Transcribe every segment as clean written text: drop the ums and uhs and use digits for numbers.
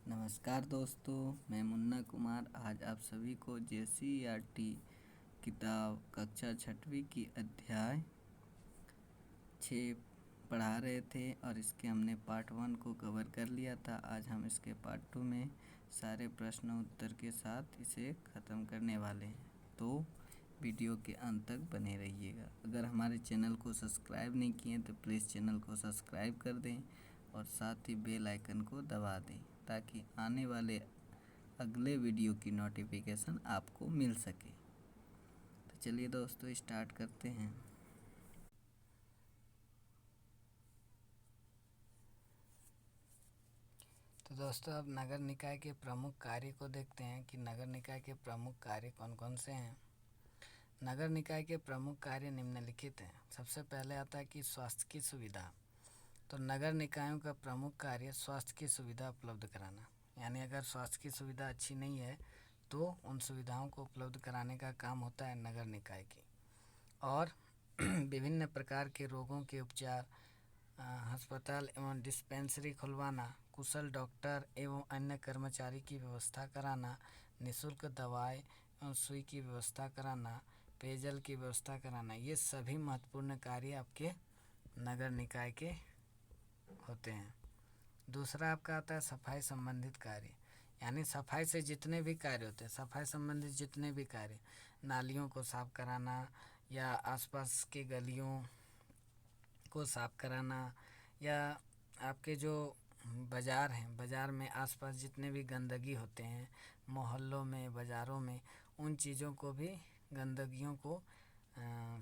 नमस्कार दोस्तों, मैं मुन्ना कुमार आज आप सभी को JCERT किताब कक्षा 6वीं की अध्याय 6 पढ़ा रहे थे और इसके हमने पार्ट 1 को कवर कर लिया था। आज हम इसके पार्ट 2 में सारे प्रश्न उत्तर के साथ इसे ख़त्म करने वाले हैं, तो वीडियो के अंत तक बने रहिएगा। अगर हमारे चैनल को सब्सक्राइब नहीं किए तो प्लीज़ चैनल को सब्सक्राइब कर दें और साथ ही बेल आइकन को दबा दें ताकि आने वाले अगले वीडियो की नोटिफिकेशन आपको मिल सके। तो चलिए दोस्तों स्टार्ट करते हैं। तो दोस्तों अब नगर निकाय के प्रमुख कार्य को देखते हैं कि नगर निकाय के प्रमुख कार्य कौन कौन से हैं। नगर निकाय के प्रमुख कार्य निम्नलिखित हैं। सबसे पहले आता है कि स्वास्थ्य की सुविधा। तो नगर निकायों का प्रमुख कार्य स्वास्थ्य की सुविधा उपलब्ध कराना, यानी अगर स्वास्थ्य की सुविधा अच्छी नहीं है तो उन सुविधाओं को उपलब्ध कराने का काम होता है नगर निकाय की। और विभिन्न प्रकार के रोगों के उपचार, अस्पताल एवं डिस्पेंसरी खुलवाना, कुशल डॉक्टर एवं अन्य कर्मचारी की व्यवस्था कराना, निःशुल्क दवाएं एवं सुई की व्यवस्था कराना, पेयजल की व्यवस्था कराना, ये सभी महत्वपूर्ण कार्य आपके नगर निकाय के होते हैं। दूसरा आपका आता है सफाई संबंधित कार्य, यानी सफाई से जितने भी कार्य होते हैं, सफाई संबंधित जितने भी कार्य, नालियों को साफ कराना या आसपास के गलियों को साफ कराना, या आपके जो बाज़ार हैं, बाज़ार में आसपास जितने भी गंदगी होते हैं मोहल्लों में, बाज़ारों में, उन चीज़ों को भी, गंदगियों को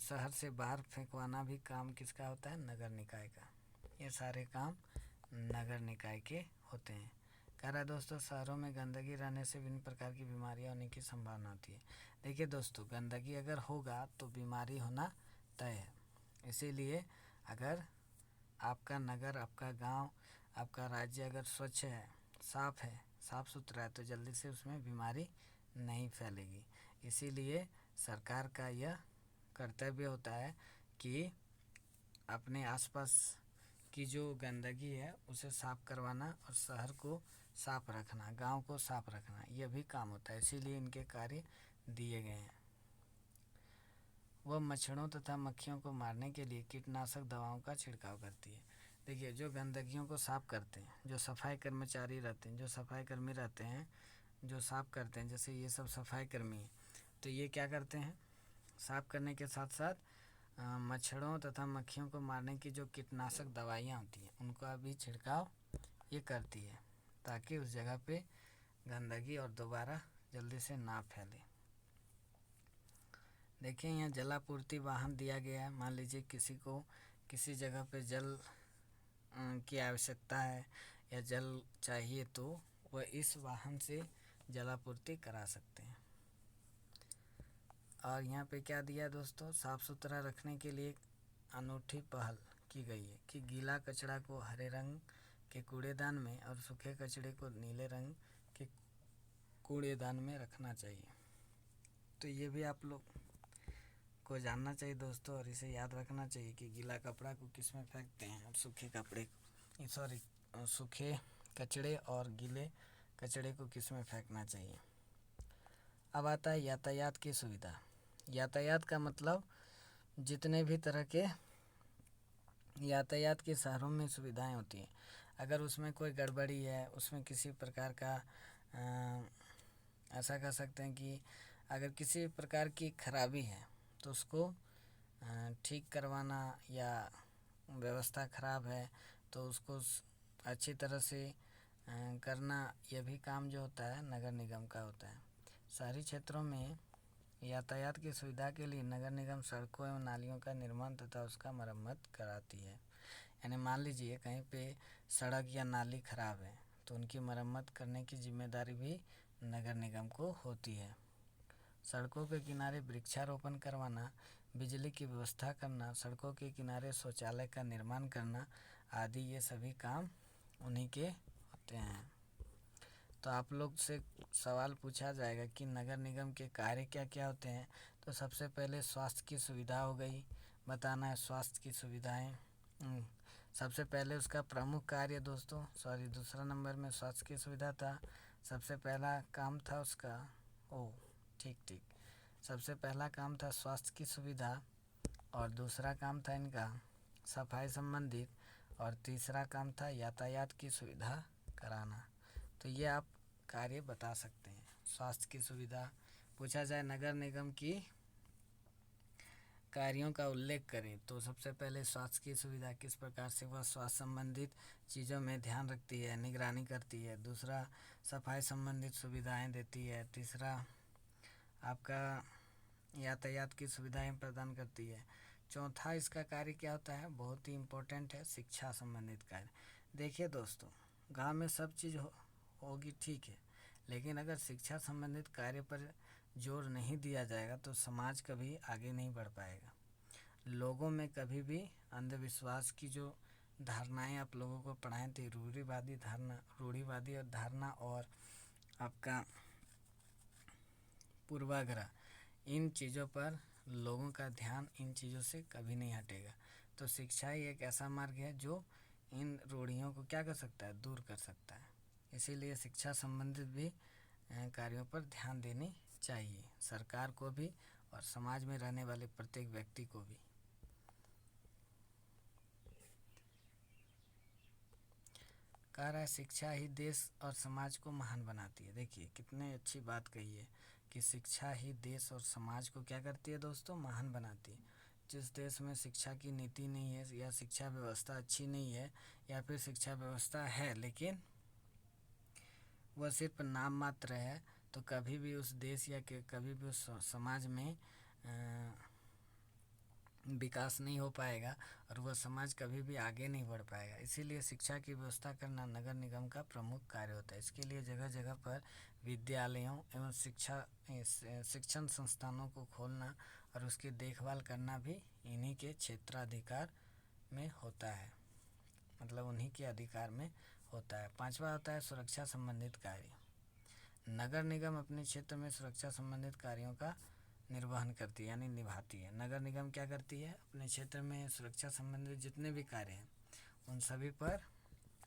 शहर से बाहर फेंकवाना भी काम किसका होता है? नगर निकाय का। ये सारे काम नगर निकाय के होते हैं। कह रहा है दोस्तों शहरों में गंदगी रहने से विभिन्न प्रकार की बीमारियां होने की संभावना होती है। देखिए दोस्तों, गंदगी अगर होगा तो बीमारी होना तय है। इसीलिए अगर आपका नगर, आपका गांव, आपका राज्य अगर स्वच्छ है, साफ सुथरा है, तो जल्दी से उसमें बीमारी नहीं फैलेगी। इसीलिए सरकार का यह कर्तव्य होता है कि अपने आसपास की जो गंदगी है उसे साफ करवाना और शहर को साफ रखना, गांव को साफ रखना, यह भी काम होता है। इसीलिए इनके कार्य दिए गए हैं। वह मच्छरों तथा मक्खियों को मारने के लिए कीटनाशक दवाओं का छिड़काव करती है। देखिए, जो गंदगियों को साफ करते हैं, जो सफाई कर्मचारी रहते हैं, जो सफाई कर्मी रहते हैं, जो साफ करते हैं, जैसे ये सब सफाई कर्मी हैं, तो ये क्या करते हैं? साफ करने के साथ साथ मच्छरों तथा मक्खियों को मारने की जो कीटनाशक दवाइयाँ होती हैं उनका भी छिड़काव ये करती है, ताकि उस जगह पे गंदगी और दोबारा जल्दी से ना फैले। देखिए, यहाँ जलापूर्ति वाहन दिया गया है। मान लीजिए किसी को किसी जगह पे जल की आवश्यकता है या जल चाहिए, तो वह इस वाहन से जलापूर्ति करा सकते हैं। और यहाँ पे क्या दिया दोस्तों? साफ़ सुथरा रखने के लिए अनूठी पहल की गई है कि गीला कचरा को हरे रंग के कूड़ेदान में और सूखे कचरे को नीले रंग के कूड़ेदान में रखना चाहिए। तो ये भी आप लोग को जानना चाहिए दोस्तों, और इसे याद रखना चाहिए कि गीला कपड़ा को किस में फेंकते हैं और सूखे कचड़े और गीले कचड़े को किस में फेंकना चाहिए। अब आता है यातायात की सुविधा। यातायात का मतलब जितने भी तरह के यातायात के शहरों में सुविधाएं होती हैं, अगर उसमें कोई गड़बड़ी है, उसमें किसी प्रकार का ऐसा कह सकते हैं कि अगर किसी प्रकार की खराबी है तो उसको ठीक करवाना, या व्यवस्था खराब है तो उसको अच्छी तरह से करना, यह भी काम जो होता है नगर निगम का होता है। शहरी क्षेत्रों में यातायात की सुविधा के लिए नगर निगम सड़कों एवं नालियों का निर्माण तथा उसका मरम्मत कराती है। यानी मान लीजिए कहीं पे सड़क या नाली खराब है तो उनकी मरम्मत करने की जिम्मेदारी भी नगर निगम को होती है। सड़कों के किनारे वृक्षारोपण करवाना, बिजली की व्यवस्था करना, सड़कों के किनारे शौचालय का निर्माण करना आदि, ये सभी काम उन्हीं के होते हैं। तो आप लोग से सवाल पूछा जाएगा कि नगर निगम के कार्य क्या क्या होते हैं, तो सबसे पहले स्वास्थ्य की सुविधा हो गई, बताना है स्वास्थ्य की सुविधाएं। सबसे पहले उसका प्रमुख कार्य दोस्तों, दूसरा नंबर में स्वास्थ्य की सुविधा था। सबसे पहला काम था उसका, ठीक, सबसे पहला काम था स्वास्थ्य की सुविधा, और दूसरा काम था इनका सफाई संबंधित, और तीसरा काम था यातायात की सुविधा कराना। तो ये आप कार्य बता सकते हैं। स्वास्थ्य की सुविधा पूछा जाए नगर निगम की कार्यों का उल्लेख करें तो सबसे पहले स्वास्थ्य की सुविधा, किस प्रकार से वह स्वास्थ्य संबंधित चीज़ों में ध्यान रखती है, निगरानी करती है। दूसरा, सफाई संबंधित सुविधाएं देती है। तीसरा, आपका यातायात की सुविधाएं प्रदान करती है। चौथा, इसका कार्य क्या होता है, बहुत ही इम्पोर्टेंट है, शिक्षा संबंधित कार्य। देखिए दोस्तों, गांव में सब चीज़ होगी ठीक है, लेकिन अगर शिक्षा संबंधित कार्य पर जोर नहीं दिया जाएगा तो समाज कभी आगे नहीं बढ़ पाएगा। लोगों में कभी भी अंधविश्वास की जो धारणाएं आप लोगों को पढ़ाई थी, रूढ़िवादी धारणा और आपका पूर्वाग्रह, इन चीज़ों पर लोगों का ध्यान इन चीज़ों से कभी नहीं हटेगा। तो शिक्षा ही एक ऐसा मार्ग है जो इन रूढ़ियों को क्या कर सकता है, दूर कर सकता है। इसीलिए शिक्षा संबंधित भी कार्यों पर ध्यान देनी चाहिए, सरकार को भी और समाज में रहने वाले प्रत्येक व्यक्ति को भी। कह रहा है शिक्षा ही देश और समाज को महान बनाती है। देखिए कितने अच्छी बात कही है कि शिक्षा ही देश और समाज को क्या करती है दोस्तों, महान बनाती है। जिस देश में शिक्षा की नीति नहीं है, या शिक्षा व्यवस्था अच्छी नहीं है, या फिर शिक्षा व्यवस्था है लेकिन वह सिर्फ नाम मात्र है, तो कभी भी उस देश या कभी भी उस समाज में विकास नहीं हो पाएगा, और वह समाज कभी भी आगे नहीं बढ़ पाएगा। इसीलिए शिक्षा की व्यवस्था करना नगर निगम का प्रमुख कार्य होता है। इसके लिए जगह जगह पर विद्यालयों एवं शिक्षण संस्थानों को खोलना और उसकी देखभाल करना भी इन्हीं के क्षेत्राधिकार में होता है, मतलब उन्हीं के अधिकार में होता है। पांचवा होता है सुरक्षा संबंधित कार्य। नगर निगम अपने क्षेत्र में सुरक्षा संबंधित कार्यों का निर्वहन करती है, यानी निभाती है। नगर निगम क्या करती है, अपने क्षेत्र में सुरक्षा संबंधित जितने भी कार्य हैं उन सभी पर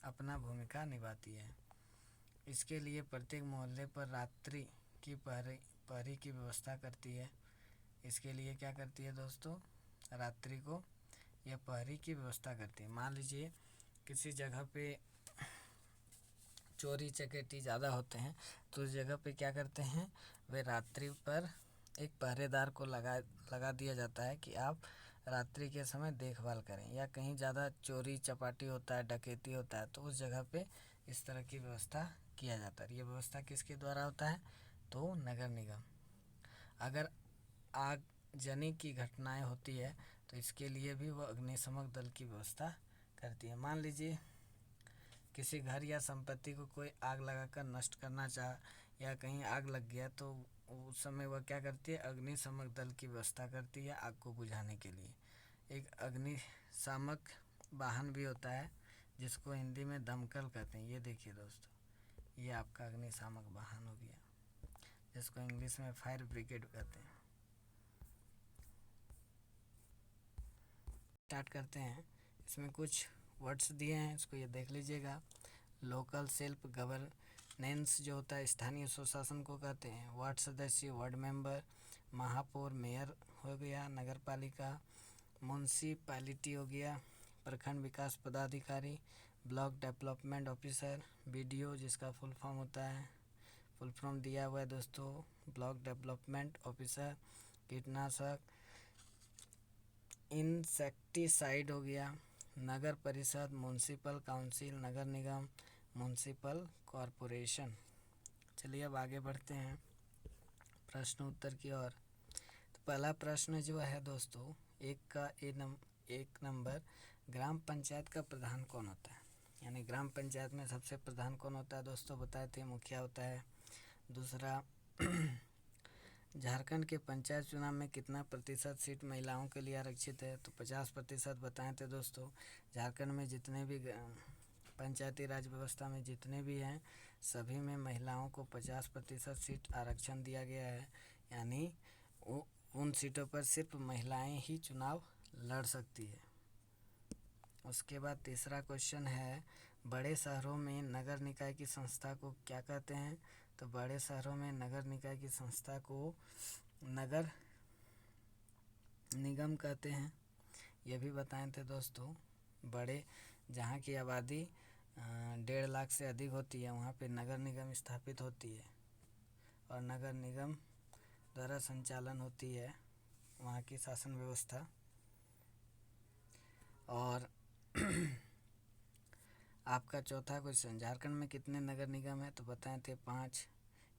अपना भूमिका निभाती है। इसके लिए प्रत्येक मोहल्ले पर रात्रि की पहरी की व्यवस्था करती है। इसके लिए क्या करती है दोस्तों, रात्रि को यह पहरी की व्यवस्था करती है। मान लीजिए किसी जगह पे चोरी चकेटी ज़्यादा होते हैं तो उस जगह पे क्या करते हैं, वे रात्रि पर एक पहरेदार को लगा दिया जाता है कि आप रात्रि के समय देखभाल करें। या कहीं ज़्यादा चोरी चपाटी होता है, डकैती होता है, तो उस जगह पे इस तरह की व्यवस्था किया जाता है। ये व्यवस्था किसके द्वारा होता है, तो नगर निगम। अगर आगजनी की घटनाएं होती है तो इसके लिए भी वह अग्निशमन दल की व्यवस्था करती है। मान लीजिए किसी घर या संपत्ति को कोई आग लगाकर नष्ट करना चाहा, या कहीं आग लग गया, तो उस समय वह क्या करती है, अग्निशमन दल की व्यवस्था करती है आग को बुझाने के लिए। एक अग्निशामक वाहन भी होता है जिसको हिंदी में दमकल कहते हैं। ये देखिए दोस्तों, ये आपका अग्निशामक वाहन हो गया, जिसको इंग्लिश में फायर ब्रिगेड कहते हैं। स्टार्ट करते हैं। इसमें कुछ वर्ड्स दिए हैं, इसको ये देख लीजिएगा। लोकल सेल्फ गवर्नेंस जो होता है, स्थानीय स्वशासन को कहते हैं। वार्ड सदस्य, वार्ड मेंबर, महापौर, मेयर हो गया, नगर पालिका, म्यूनसिपैलिटी हो गया, प्रखंड विकास पदाधिकारी, ब्लॉक डेवलपमेंट ऑफिसर, बीडीओ जिसका फुल फॉर्म होता है, फुल फॉर्म दिया हुआ है दोस्तों, ब्लॉक डेवलपमेंट ऑफिसर, कीटनाशक, इंसेक्टिसाइड हो गया, नगर परिषद, म्यूनसिपल काउंसिल, नगर निगम, म्यूनसिपल कॉरपोरेशन। चलिए अब आगे बढ़ते हैं प्रश्न उत्तर की ओर। तो पहला प्रश्न जो है दोस्तों, एक नंबर, ग्राम पंचायत का प्रधान कौन होता है, यानी ग्राम पंचायत में सबसे प्रधान कौन होता है दोस्तों, बताए थे मुखिया होता है। दूसरा, झारखंड के पंचायत चुनाव में कितना प्रतिशत सीट महिलाओं के लिए आरक्षित है, तो 50% बताए थे दोस्तों। झारखंड में जितने भी पंचायती राज व्यवस्था में जितने भी हैं सभी में महिलाओं को 50% सीट आरक्षण दिया गया है, यानी उन सीटों पर सिर्फ महिलाएं ही चुनाव लड़ सकती है, उसके बाद तीसरा क्वेश्चन है, बड़े शहरों में नगर निकाय की संस्था को क्या कहते हैं? तो बड़े शहरों में नगर निकाय की संस्था को नगर निगम कहते हैं। ये भी बताए थे दोस्तों, बड़े जहाँ की आबादी 1.5 लाख से अधिक होती है वहाँ पे नगर निगम स्थापित होती है और नगर निगम द्वारा संचालन होती है वहाँ की शासन व्यवस्था। और आपका चौथा क्वेश्चन, झारखंड में कितने नगर निगम है? तो बताए थे 5।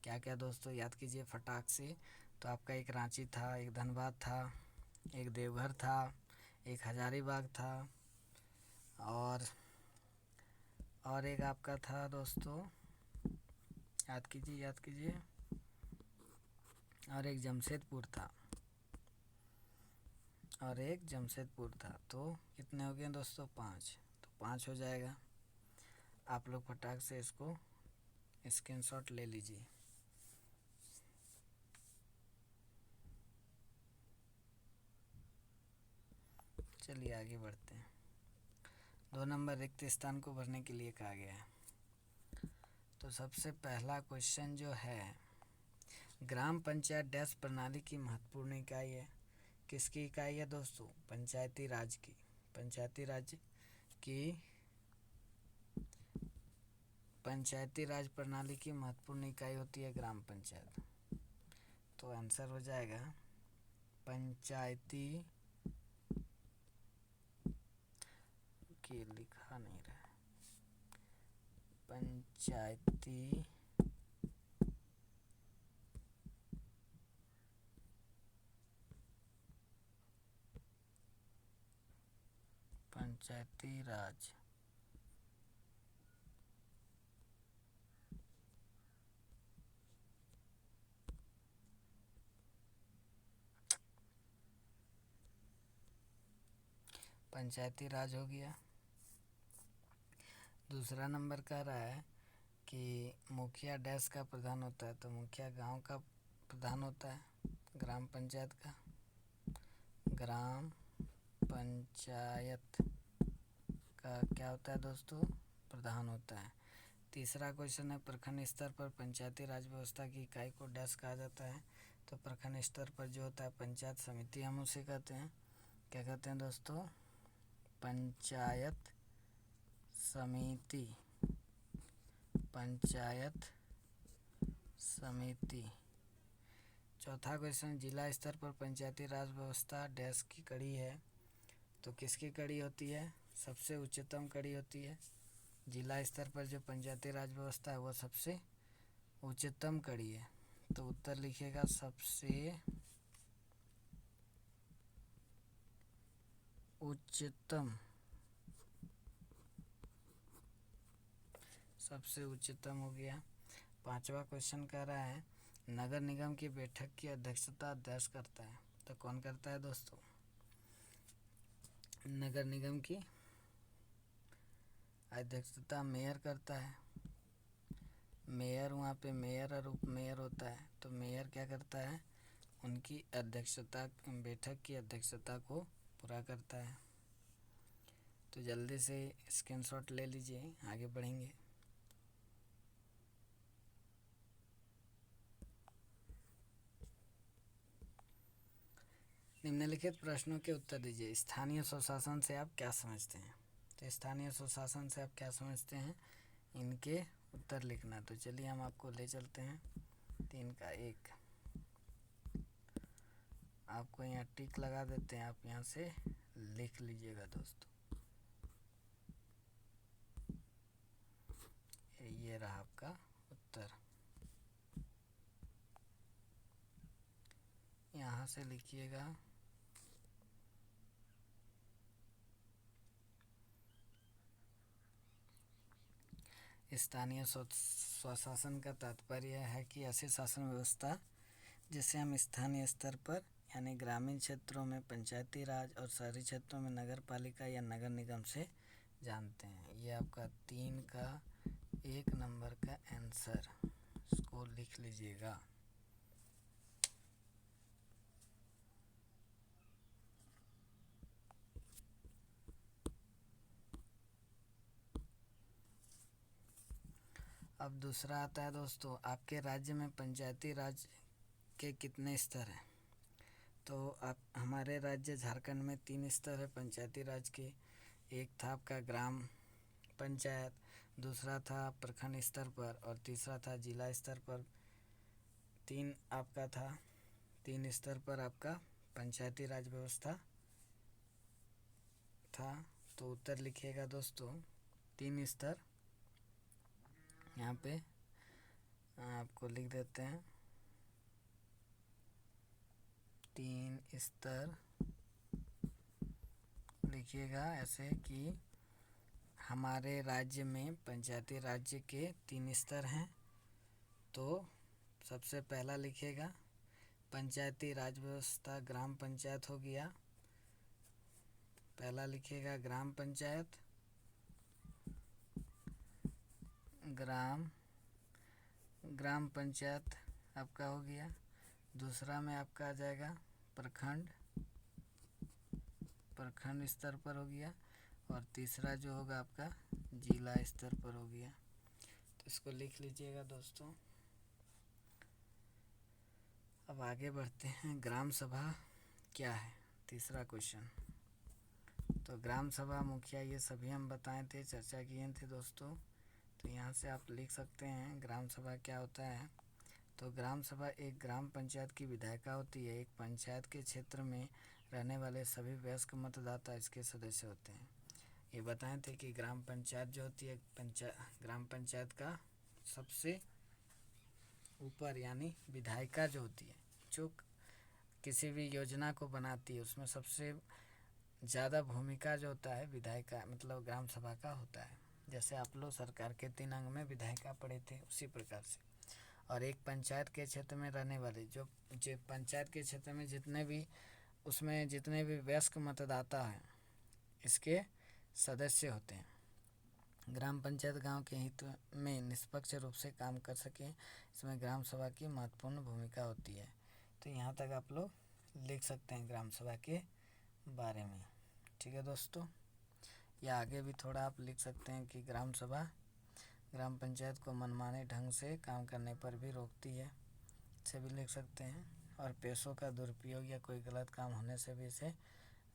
क्या क्या दोस्तों, याद कीजिए फटाक से। तो आपका एक रांची था, एक धनबाद था, एक देवघर था, एक हजारीबाग था और एक आपका था दोस्तों, याद कीजिए और एक जमशेदपुर था तो कितने हो गए दोस्तों? 5। तो 5 हो जाएगा। आप लोग फटाक से इसको स्क्रीनशॉट ले लीजिए। चलिए आगे बढ़ते हैं। 2 नंबर रिक्त स्थान को भरने के लिए कहा गया है। तो सबसे पहला क्वेश्चन जो है, ग्राम पंचायत डैश प्रणाली की महत्वपूर्ण इकाई है। किसकी इकाई है दोस्तों? पंचायती राज की। पंचायती राज प्रणाली की महत्वपूर्ण इकाई होती है ग्राम पंचायत। तो आंसर हो जाएगा पंचायती की, लिखा नहीं रहा, पंचायती राज। पंचायती राज हो गया। दूसरा नंबर कह रहा है कि मुखिया डैश का प्रधान होता है। तो मुखिया गांव का प्रधान होता है, ग्राम पंचायत का। ग्राम पंचायत का क्या होता है दोस्तों? प्रधान होता है। तीसरा क्वेश्चन है, प्रखंड स्तर पर पंचायती राज व्यवस्था की इकाई को डैश कहा जाता है। तो प्रखंड स्तर पर जो होता है पंचायत समिति, हम उसे कहते हैं, क्या कहते हैं दोस्तों? पंचायत समिति। चौथा क्वेश्चन, जिला स्तर पर पंचायती राज व्यवस्था डैश की कड़ी है। तो किसकी कड़ी होती है? सबसे उच्चतम कड़ी होती है। जिला स्तर पर जो पंचायती राज व्यवस्था है वो सबसे उच्चतम कड़ी है। तो उत्तर लिखिएगा सबसे उच्चतम हो गया। 5वां क्वेश्चन कह रहा है, नगर निगम की बैठक की अध्यक्षता डैश करता है। तो कौन करता है दोस्तों? नगर निगम की अध्यक्षता मेयर करता है। मेयर, वहाँ पे मेयर और उप मेयर होता है। तो मेयर क्या करता है? उनकी अध्यक्षता, बैठक की अध्यक्षता को पूरा करता है। तो जल्दी से स्क्रीनशॉट ले लीजिए, आगे बढ़ेंगे। निम्नलिखित प्रश्नों के उत्तर दीजिए। स्थानीय स्वशासन से आप क्या समझते हैं? तो स्थानीय स्वशासन से आप क्या समझते हैं, इनके उत्तर लिखना। तो चलिए हम आपको ले चलते हैं। 3 का 1 आपको यहाँ टिक लगा देते हैं, आप यहाँ से लिख लीजिएगा दोस्तों। ये रहा आपका उत्तर, यहाँ से लिखिएगा। स्थानीय स्वशासन का तात्पर्य है कि ऐसी शासन व्यवस्था जिसे हम स्थानीय स्तर पर यानी ग्रामीण क्षेत्रों में पंचायती राज और शहरी क्षेत्रों में नगर पालिका या नगर निगम से जानते हैं। ये आपका 3 का 1 नंबर का आंसर, इसको लिख लीजिएगा। अब दूसरा आता है दोस्तों, आपके राज्य में पंचायती राज के कितने स्तर हैं? तो आप हमारे राज्य झारखंड में 3 स्तर है पंचायती राज के। एक था आपका ग्राम पंचायत, दूसरा था प्रखंड स्तर पर और तीसरा था जिला स्तर पर। 3 स्तर पर आपका पंचायती राज व्यवस्था था। तो उत्तर लिखिएगा दोस्तों 3 स्तर। यहाँ पे आपको लिख देते हैं 3 स्तर लिखिएगा ऐसे कि हमारे राज्य में पंचायती राज्य के 3 स्तर हैं। तो सबसे पहला लिखिएगा पंचायती राज व्यवस्था ग्राम पंचायत हो गया। पहला लिखिएगा ग्राम पंचायत, ग्राम पंचायत आपका हो गया। दूसरा में आपका आ जाएगा प्रखंड स्तर पर हो गया। और तीसरा जो होगा आपका जिला स्तर पर हो गया। तो इसको लिख लीजिएगा दोस्तों। अब आगे बढ़ते हैं, ग्राम सभा क्या है? तीसरा क्वेश्चन। तो ग्राम सभा मुखिया ये सभी हम बताए थे, चर्चा किए थे दोस्तों। तो यहाँ से आप लिख सकते हैं ग्राम सभा क्या होता है। तो ग्राम सभा एक ग्राम पंचायत की विधायिका होती है। एक पंचायत के क्षेत्र में रहने वाले सभी वयस्क मतदाता इसके सदस्य होते हैं। ये बताए थे कि ग्राम पंचायत जो होती है, ग्राम पंचायत का सबसे ऊपर यानी विधायिका जो होती है, जो किसी भी योजना को बनाती है, उसमें सबसे ज़्यादा भूमिका जो होता है विधायिका मतलब ग्राम सभा का होता है। जैसे आप लोग सरकार के 3 अंग में विधायिका पढ़े थे, उसी प्रकार से। और एक पंचायत के क्षेत्र में रहने वाले जो पंचायत के क्षेत्र में जितने भी वयस्क मतदाता हैं इसके सदस्य होते हैं। ग्राम पंचायत गांव के हित में निष्पक्ष रूप से काम कर सके, इसमें ग्राम सभा की महत्वपूर्ण भूमिका होती है। तो यहाँ तक आप लोग लिख सकते हैं ग्राम सभा के बारे में। ठीक है दोस्तों, या आगे भी थोड़ा आप लिख सकते हैं कि ग्राम सभा ग्राम पंचायत को मनमाने ढंग से काम करने पर भी रोकती है, इसे भी लिख सकते हैं। और पैसों का दुरुपयोग या कोई गलत काम होने से भी इसे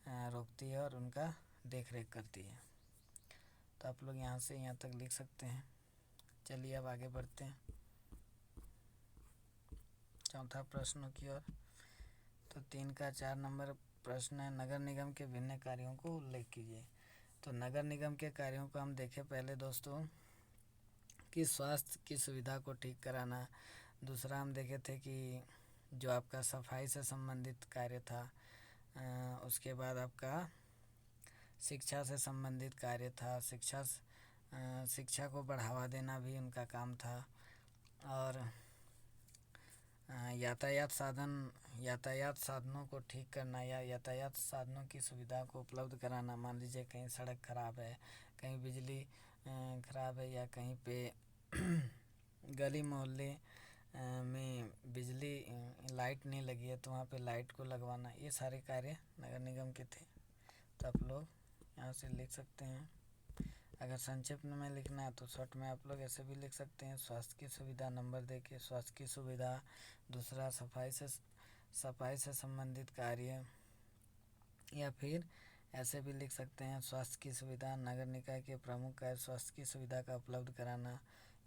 रोकती है और उनका देख रेख करती है। तो आप लोग यहाँ से यहाँ तक लिख सकते हैं। चलिए अब आगे बढ़ते हैं चौथा प्रश्न की ओर। तो 3 का 4 नंबर प्रश्न है, नगर निगम के भिन्न कार्यों को उल्लेख कीजिए। तो नगर निगम के कार्यों को हम देखें पहले दोस्तों कि स्वास्थ्य की सुविधा को ठीक कराना। दूसरा हम देखे थे कि जो आपका सफाई से संबंधित कार्य था। उसके बाद आपका शिक्षा से संबंधित कार्य था, शिक्षा को बढ़ावा देना भी उनका काम था। और यातायात साधनों को ठीक करना या यातायात साधनों की सुविधा को उपलब्ध कराना। मान लीजिए कहीं सड़क खराब है, कहीं बिजली खराब है, या कहीं पे गली मोहल्ले में बिजली लाइट नहीं लगी है तो वहाँ पे लाइट को लगवाना। ये सारे कार्य नगर निगम के थे। तो आप लोग यहाँ से लिख सकते हैं। अगर संक्षिप्त में लिखना है तो शॉर्ट में आप लोग ऐसे भी लिख सकते हैं, स्वास्थ्य की सुविधा नंबर दे के स्वास्थ्य की सुविधा। दूसरा सफाई से संबंधित कार्य, या फिर ऐसे भी लिख सकते हैं स्वास्थ्य की सुविधा नगर निकाय के प्रमुख कार्य स्वास्थ्य की सुविधा का उपलब्ध कराना।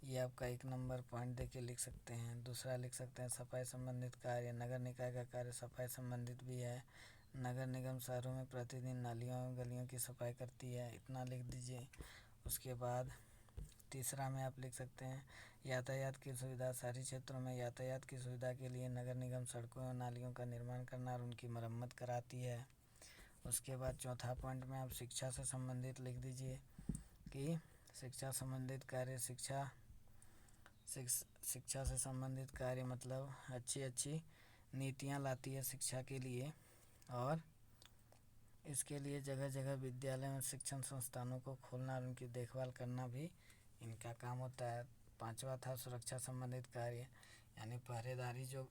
ये आपका 1 नंबर पॉइंट दे के लिख सकते हैं। दूसरा लिख सकते हैं सफाई संबंधित कार्य, नगर निकाय का कार्य सफाई संबंधित भी है। नगर निगम शहरों में प्रतिदिन नालियों और गलियों की सफाई करती है, इतना लिख दीजिए। उसके बाद तीसरा में आप लिख सकते हैं यातायात की सुविधा, शहरी क्षेत्रों में यातायात की सुविधा के लिए नगर निगम सड़कों और नालियों का निर्माण करना और उनकी मरम्मत कराती है। उसके बाद चौथा पॉइंट में आप शिक्षा से संबंधित लिख दीजिए कि शिक्षा संबंधित कार्य शिक्षा से संबंधित कार्य मतलब अच्छी नीतियाँ लाती है शिक्षा के लिए, और इसके लिए जगह जगह विद्यालय और शिक्षण संस्थानों को खोलना और उनकी देखभाल करना भी इनका काम होता है। 5वां था सुरक्षा संबंधित कार्य, यानी पहरेदारी, जो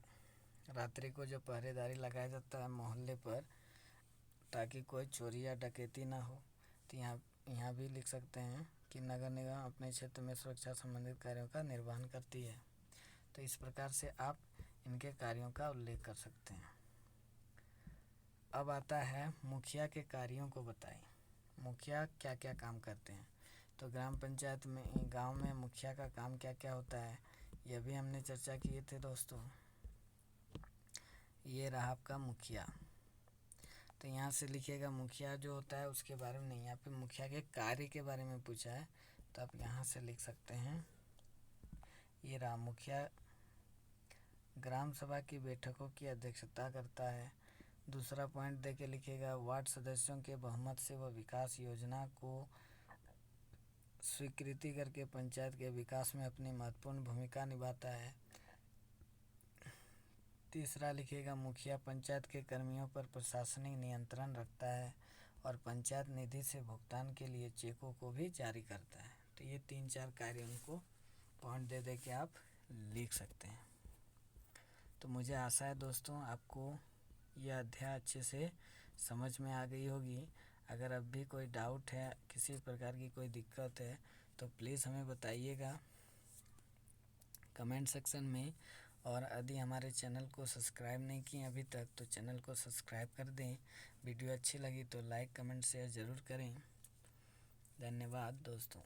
रात्रि को जो पहरेदारी लगाया जाता है मोहल्ले पर ताकि कोई चोरी या डकैती ना हो। तो यहाँ भी लिख सकते हैं कि नगर निगम अपने क्षेत्र में सुरक्षा संबंधित कार्यों का निर्वहन करती है। तो इस प्रकार से आप इनके कार्यों का उल्लेख कर सकते हैं। अब आता है मुखिया के कार्यों को बताएं। मुखिया क्या क्या काम करते हैं। तो ग्राम पंचायत में, गांव में मुखिया का काम क्या क्या होता है, यह भी हमने चर्चा किए थे दोस्तों। ये रहा आपका मुखिया। तो यहाँ से लिखिएगा मुखिया जो होता है उसके बारे में नहीं, यहाँ पे मुखिया के कार्य के बारे में पूछा है, तो आप यहाँ से लिख सकते हैं। ये रहा मुखिया ग्राम सभा की बैठकों की अध्यक्षता करता है। दूसरा पॉइंट दे के लिखिएगा, वार्ड सदस्यों के बहुमत से वह विकास योजना को स्वीकृति करके पंचायत के विकास में अपनी महत्वपूर्ण भूमिका निभाता है। तीसरा लिखिएगा, मुखिया पंचायत के कर्मियों पर प्रशासनिक नियंत्रण रखता है और पंचायत निधि से भुगतान के लिए चेकों को भी जारी करता है। तो ये 3-4 कार्य उनको पॉइंट दे दे के आप लिख सकते हैं। तो मुझे आशा है दोस्तों आपको यह अध्याय अच्छे से समझ में आ गई होगी। अगर अब भी कोई डाउट है, किसी प्रकार की कोई दिक्कत है, तो प्लीज़ हमें बताइएगा कमेंट सेक्शन में। और यदि हमारे चैनल को सब्सक्राइब नहीं किए अभी तक तो चैनल को सब्सक्राइब कर दें। वीडियो अच्छी लगी तो लाइक कमेंट शेयर ज़रूर करें। धन्यवाद दोस्तों।